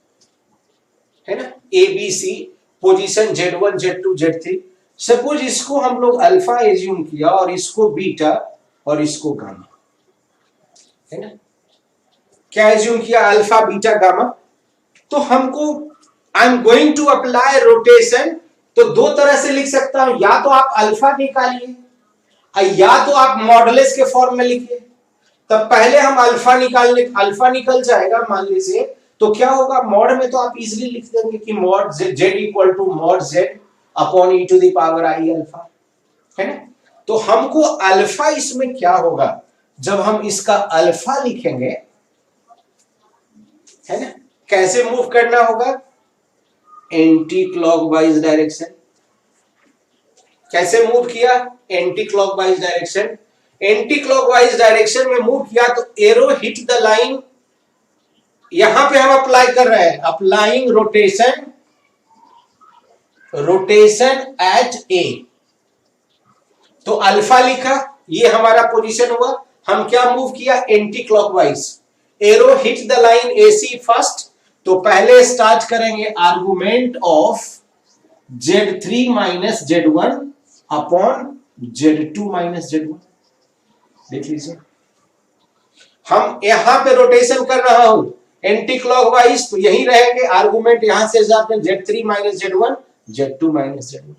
है ना। ABC position Z1 Z2 Z3। Suppose इसको हम लोग अल्फा एज्यूम किया और इसको बीटा और इसको गामा, है ना। क्या एज्यूम किया? Alpha beta gamma. तो हमको I am going to apply rotation, तो दो तरह से लिख सकता हूं, या तो आप अल्फा निकालिए या तो आप मॉडुलस के फॉर्म में लिखिए। तब पहले हम अल्फा निकल जाएगा मान लीजिए, तो क्या होगा, मॉड में तो आप इजीली लिख देंगे कि mod z equal to mod z upon e to the power i alpha, है ना। तो हमको अल्फा इसमें क्या होगा, जब हम इसका अल्फा लिखेंगे, है ना, कैसे मूव करना होगा, एंटी क्लॉकवाइज डायरेक्शन। कैसे मूव किया? Anti clockwise direction. Anti clockwise direction में मूव किया तो एरो हिट द लाइन, यहां पे हम अप्लाई कर रहे हैं, अप्लाइंग रोटेशन एट ए। तो अल्फा लिखा, ये हमारा पोजीशन हुआ, हम क्या मूव किया, anti clockwise. Arrow hit the line AC first, तो पहले स्टार्ट करेंगे argument of Z3 minus Z1 upon Z2 minus Z1। देख लीजिए, हम यहां पे रोटेशन कर रहा हूं एंटी क्लॉकवाइज, तो यही रहेंगे आर्गुमेंट, यहां से जाते हैं Z3 minus Z1 Z2 minus Z1,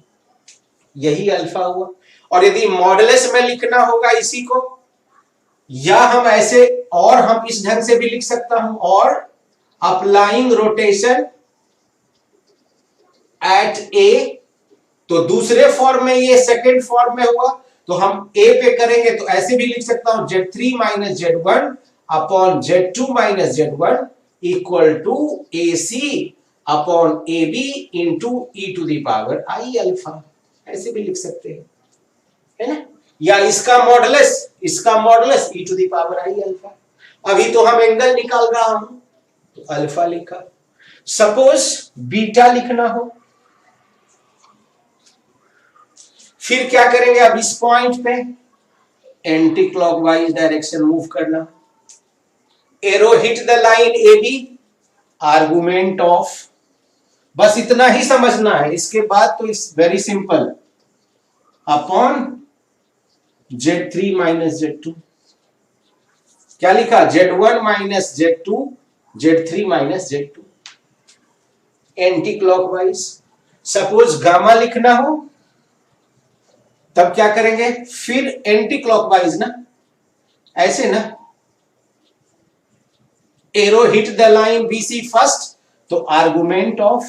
यही अल्फा हुआ। और यदि मॉडुलस में लिखना होगा इसी को, या हम ऐसे, और हम इस ढंग से भी लिख सकता हूं, और अप्लाइंग रोटेशन एट ए, तो दूसरे फॉर्म में, ये सेकेंड फॉर्म में हुआ, तो हम ए पे करेंगे, तो ऐसे भी लिख सकता हूं Z3 minus Z1 upon Z2 minus Z1 equal to AC upon AB into e to the power i alpha, ऐसे भी लिख सकते हैं, है ना। या इसका modulus e to the power i alpha. अभी तो हम एंगल निकाल रहा हूं, तो अल्फा लिखा। सपोज बीटा लिखना हो, फिर क्या करेंगे, अब इस पॉइंट पे एंटी क्लॉकवाइज डायरेक्शन मूव करना, arrow hit the line AB, argument of, बस इतना ही समझना है, इसके बाद तो it's very simple, upon Z3 minus Z2। क्या लिखा, Z1 minus Z2 Z3 minus Z2, anti clockwise. Suppose gamma लिखना हो, तब क्या करेंगे, फिर एंटी क्लॉकवाइज ना, ऐसे ना, arrow hit the line BC first, तो आर्गुमेंट ऑफ,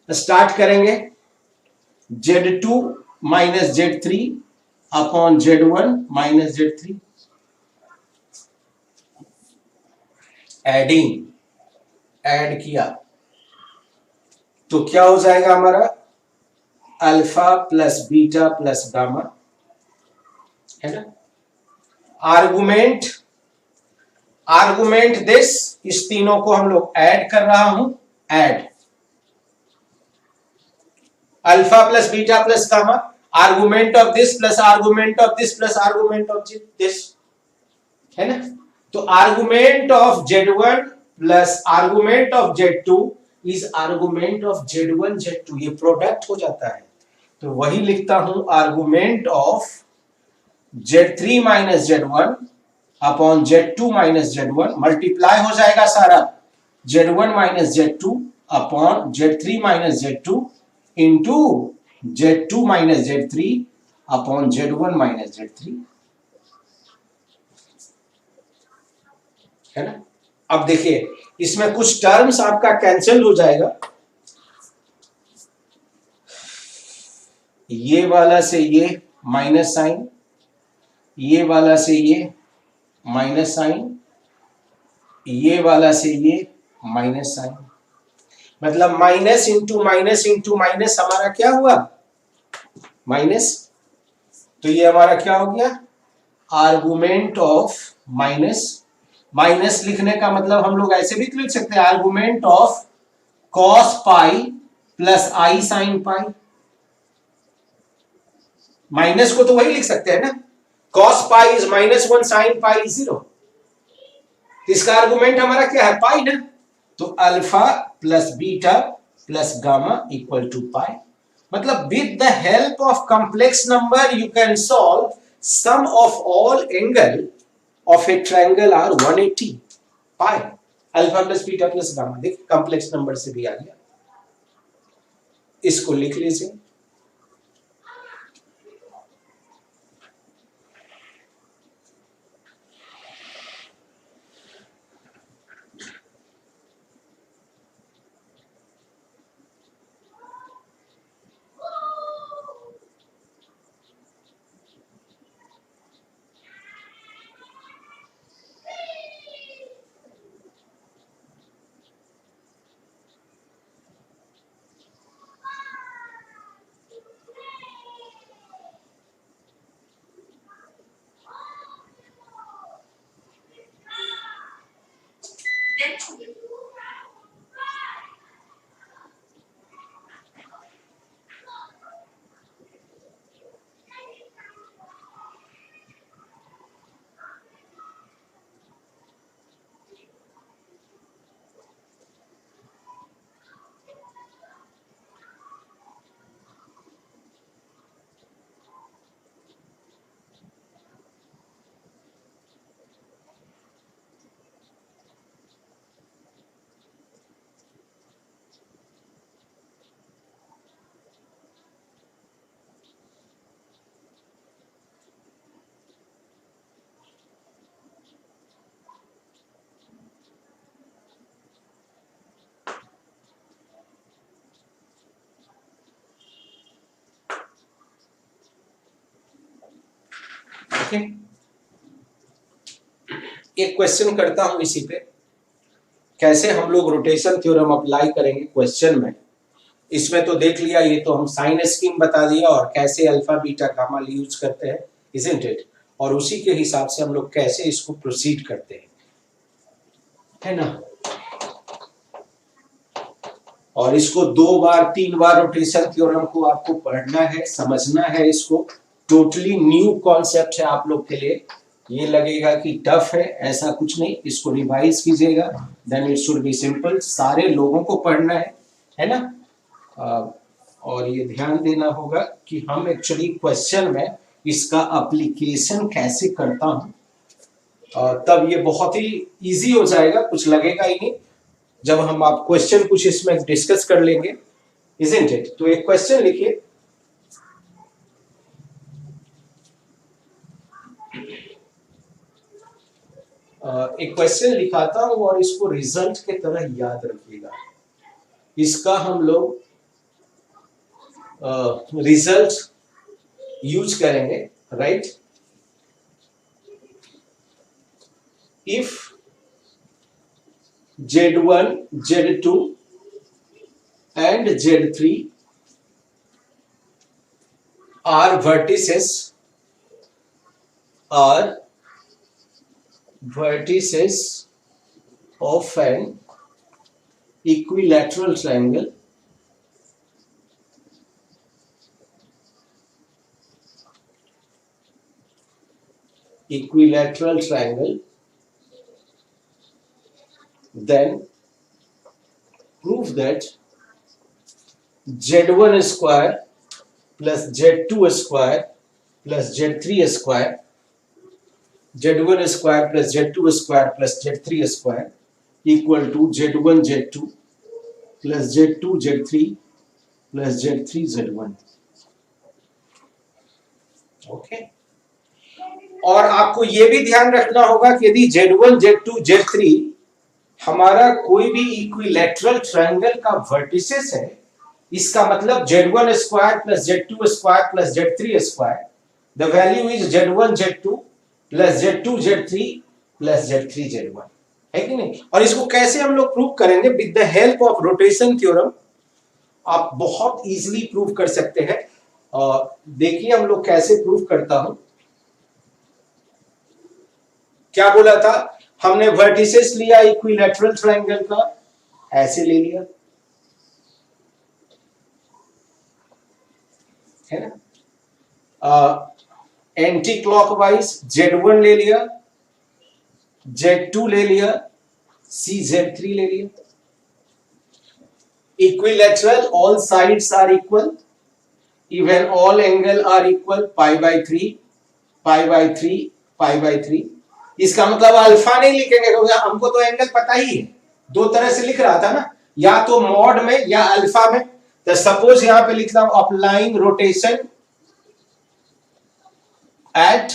स्टार्ट करेंगे Z2 minus Z3 upon Z1 minus Z3, adding, add किया, तो क्या हो जाएगा हमारा, alpha plus beta plus gamma, है ना। आर्गुमेंट दिस, इस तीनों को हम लोग ऐड कर रहा हूं, add alpha plus beta plus gamma, argument of this plus argument of this plus argument of this, है ना। तो argument of Z1 plus argument of Z2 is argument of Z1 Z2, ये प्रोडक्ट हो जाता है, तो वही लिखता हूं, argument of Z3 minus Z1 upon Z2 minus Z1, multiply हो जाएगा सारा, Z1 minus Z2 upon Z3 minus Z2 into Z2 minus Z3 upon Z1 minus Z3, है ना। अब देखिए, इसमें कुछ टर्म्स आपका कैंसिल हो जाएगा, ये वाला से ये माइनस साइन, ये वाला से ये माइनस साइन, ये वाला से ये माइनस साइन, मतलब minus into minus into minus हमारा क्या हुआ, माइनस। तो ये हमारा क्या हो गया, आर्गुमेंट ऑफ माइनस। माइनस लिखने का मतलब हम लोग ऐसे भी लिख सकते हैं, argument of cos pi plus i sine pi. Minus को तो वही लिख सकते हैं ना, cos pi is -1 sine pi is 0। इसका आर्गुमेंट हमारा क्या है, पाई ना। तो alpha plus beta plus gamma equal to pi. मतलब with the help of complex number you can solve sum of all angle of a triangle are 180 pi. Alpha plus beta plus gamma, देखिए complex number से भी आ गया, इसको लिख लीजिए। Okay, एक question करता हूं इसी पे, कैसे हम लोग रोटेशन थ्योरम अप्लाई करेंगे क्वेश्चन में। इसमें तो देख लिया, ये तो हम साइन स्कीम बता दिया और कैसे अल्फा बीटा गामा यूज करते हैं, इजंट इट। और उसी के हिसाब से हम लोग कैसे इसको प्रोसीड करते हैं, है ना। और इसको 2 बार 3 बार रोटेशन थ्योरम को आपको पढ़ना है, समझना है। इसको टोटली न्यू कॉन्सेप्ट है आप लोग के लिए। ये लगेगा कि टफ है, ऐसा कुछ नहीं। इसको रिवाइज कीजिएगा, then it should be simple. सारे लोगों को पढ़ना है ना। और ये ध्यान देना होगा कि हम एक्चुअली क्वेश्चन में इसका एप्लीकेशन कैसे करता हूं, तब ये बहुत ही इजी हो जाएगा, कुछ लगेगा ही नहीं जब हम आप क्वेश्चन कुछ इसमें डिस्कस कर लेंगे, इजंट इट। तो एक क्वेश्चन लिखिए, एक क्वेश्चन लिखाता हूं और इसको रिजल्ट के तरह याद रखिएगा। इसका हम लोग रिजल्ट यूज करेंगे, right. If Z1, Z2 and Z3 are vertices of an equilateral triangle, then prove that Z1 square plus Z2 square plus Z3 square, Z1 square plus Z2 square plus Z3 square equal to Z1 Z2 plus Z2 Z3 plus Z3 Z1। Okay, और आपको यह भी ध्यान रखना होगा कि यदि Z1 Z2 Z3 हमारा कोई भी इक्विलैटरल ट्रायंगल का वर्टिसेस है, इसका मतलब Z1 square plus Z2 square plus Z3 square, the value is Z1 Z2 plus Z2 Z3 plus Z3 Z1। है कि नहीं। और इसको कैसे हम लोग प्रूव करेंगे, with the help of rotation theorem आप बहुत इजीली प्रूव कर सकते हैं। और देखिए हम लोग कैसे प्रूव करता हूं। क्या बोला था हमने, वर्टिसेस लिया इक्विलैटरल ट्रायंगल का, ऐसे ले लिया है ना, एंटी क्लॉकवाइज Z1 ले लिया, Z2 ले लिया, Z3 ले लिया। Equilateral all sides are equal, even all angle are equal, pi by 3 pi by 3 pi by 3। इसका मतलब अल्फा नहीं लिखेंगे क्योंकि हमको तो एंगल पता ही है, दो तरह से लिख रहा था ना, या तो मॉड में या अल्फा में। तो सपोज यहां पे लिखता हूं applying rotation at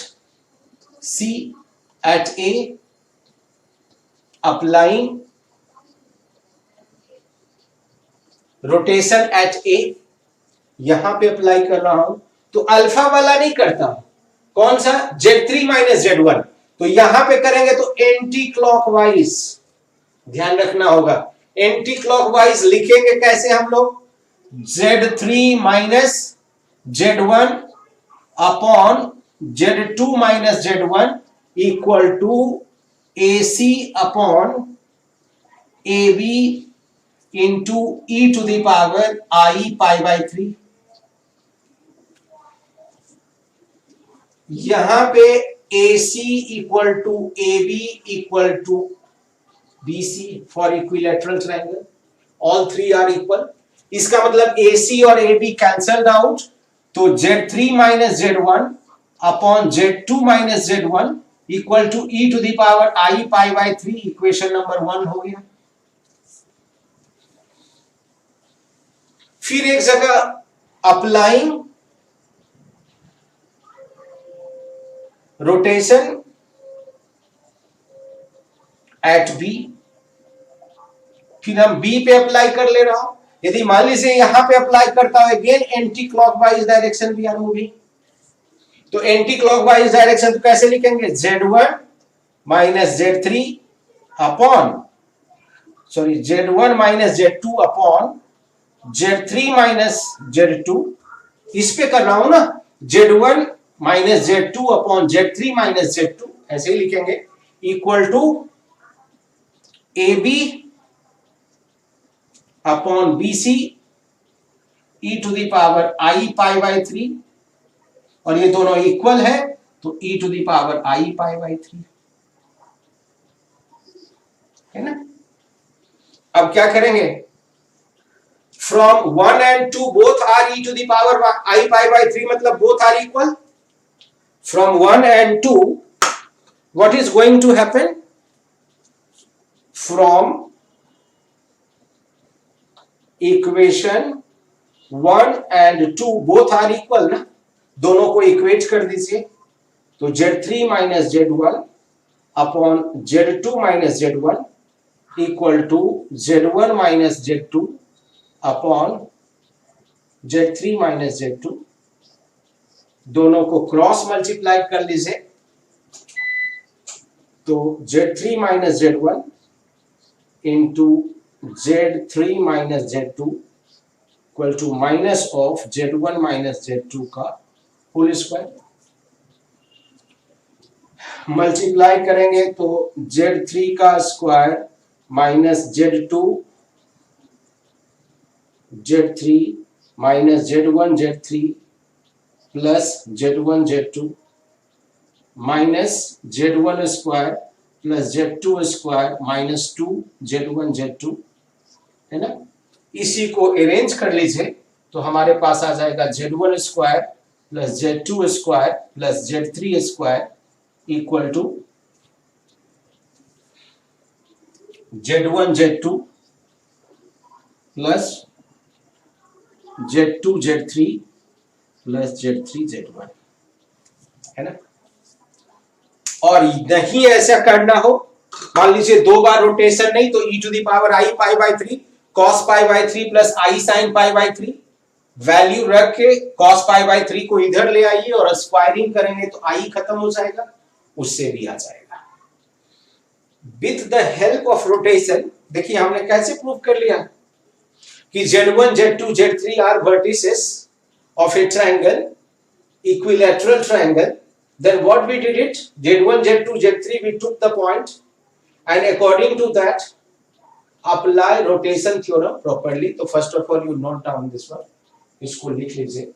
C at A, applying rotation at A, यहां पे अप्लाई कर रहा हूं तो अल्फा वाला नहीं करता हूं, कौन सा, Z3 माइनस Z1। तो यहां पे करेंगे तो एंटी क्लॉकवाइज, ध्यान रखना होगा। एंटी क्लॉकवाइज लिखेंगे कैसे हम लोग, Z3 minus Z1 upon Z2 minus Z1 equal to AC upon AB into E to the power I pi by 3। यहां पे AC equal to AB equal to BC for equilateral triangle, all three are equal. इसका मतलब AC और AB cancelled out, तो Z3 minus Z1 upon Z2 minus Z1 equal to E to the power I pi by 3, equation number 1 हो गया। फिर एक जगह applying rotation eight B, फिर हम B पे अप्लाई कर ले रहा हूं। यदि मान लीजिए यहां पे अप्लाई करता हूं, again anti clockwise direction we are moving, तो एंटी क्लॉकवाइज डायरेक्शन तो कैसे लिखेंगे, Z1 minus Z3 upon Z1 minus Z2 upon Z3 minus Z2। इस पे कर रहा हूं ना, Z1 minus Z2 upon Z3 minus Z2, ऐसे ही लिखेंगे, equal to AB upon BC E to the power I pi by 3, और ये दोनों इक्वल है तो E to the power I pi by 3 है ना। अब क्या करेंगे, from 1 and 2 both are E to the power I pi by 3, मतलब both are equal. From 1 and 2 what is going to happen, from equation 1 and 2 both are equal ना, दोनों को equate कर दीजिए, तो Z3 minus Z1 upon Z2 minus Z1 equal to Z1 minus Z2 upon Z3 minus Z2। दोनों को cross multiply कर लीजिए, तो Z3 minus Z1 into Z3 minus Z2 equal to minus of Z1 minus Z2 का whole square. Multiply करेंगे तो Z3 का square minus Z3 minus Z1 Z3 plus Z1 Z2 minus Z1 square plus Z2 square minus 2 Z1 Z2, है ना। इसी को arrange कर लीजिए तो हमारे पास आ जाएगा Z1 square plus Z2 square plus Z3 square equal to Z1 Z2 plus Z2 Z3 plus Z3 Z1, है ना। और नहीं ऐसा करना हो, मान लीजिए दो बार रोटेशन नहीं तो E to the power I pi by 3 cos pi by 3 plus I sine pi by 3, value रख के cos पाई बाय 3 को इधर ले आइए और स्क्वायरिंग करेंगे तो I खत्म हो जाएगा, उससे भी आ जाएगा। With the help of rotation, देखिए हमने कैसे प्रूव कर लिया कि Z1, Z2, Z3 are vertices of a triangle, equilateral triangle. Then what we did it, Z1, Z2, Z3, we took the point and according to that apply rotation theorem properly. तो first of all you note down this one, इसको लिख लीजिए.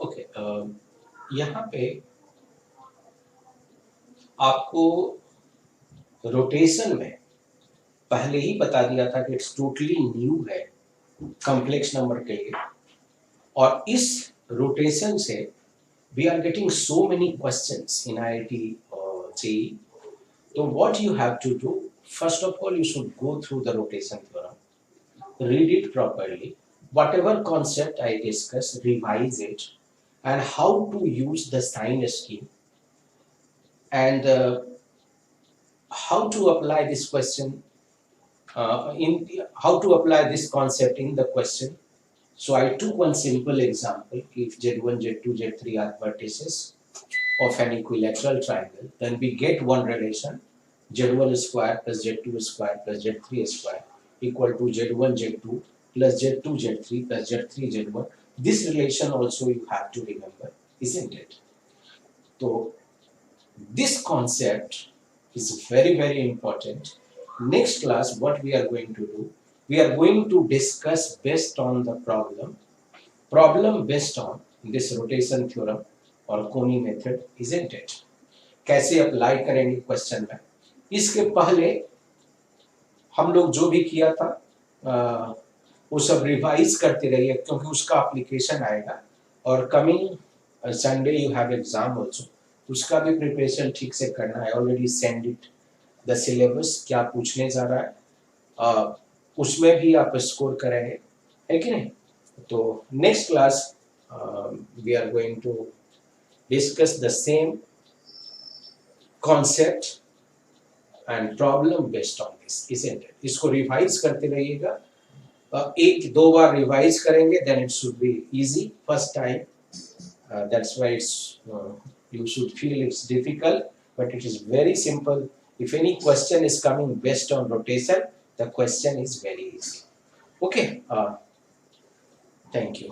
Okay, यहाँ पे आपको rotation में पहले ही बता दिया था कि इट्स टोटली न्यू है कॉम्प्लेक्स नंबर के लिए, और इस रोटेशन से we are getting so many questions in IIT और JEE. तो what you have to do, first of all you should go through the rotation theorem, read it properly, whatever concept I discuss, revise it, and how to use the sign scheme, and how to apply this question how to apply this concept in the question. So I took one simple example. If Z1, Z2, Z3 are vertices of an equilateral triangle, then we get one relation, Z1 square plus Z2 square plus Z3 square equal to Z1 Z2 plus Z2 Z3 plus Z3 Z1. This relation also you have to remember, isn't it? So this concept is very very important. Next class what we are going to do, we are going to discuss based on the problem based on this rotation theorem और कोनी method, isn't it? कैसे apply करेंगे question में. इसके पहले हम लोग जो भी किया था वो सब रिवाइज करते रहिए, क्योंकि उसका एप्लीकेशन आएगा, और coming Sunday you have exam also, उसका भी प्रिपरेशन ठीक से करना है. Already send it the syllabus, क्या पूछने जा रहा है उसमें भी आप स्कोर करेंगे, है कि नहीं. तो next class we are going to discuss the same concept and problem based on this, isn't it? इसको रिवाइज करते रहिएगा, एक दो बार रिवाइज करेंगे then it should be easy first time. That's why it's you should feel it's difficult, but it is very simple. If any question is coming based on rotation, the question is very easy. Okay, thank you.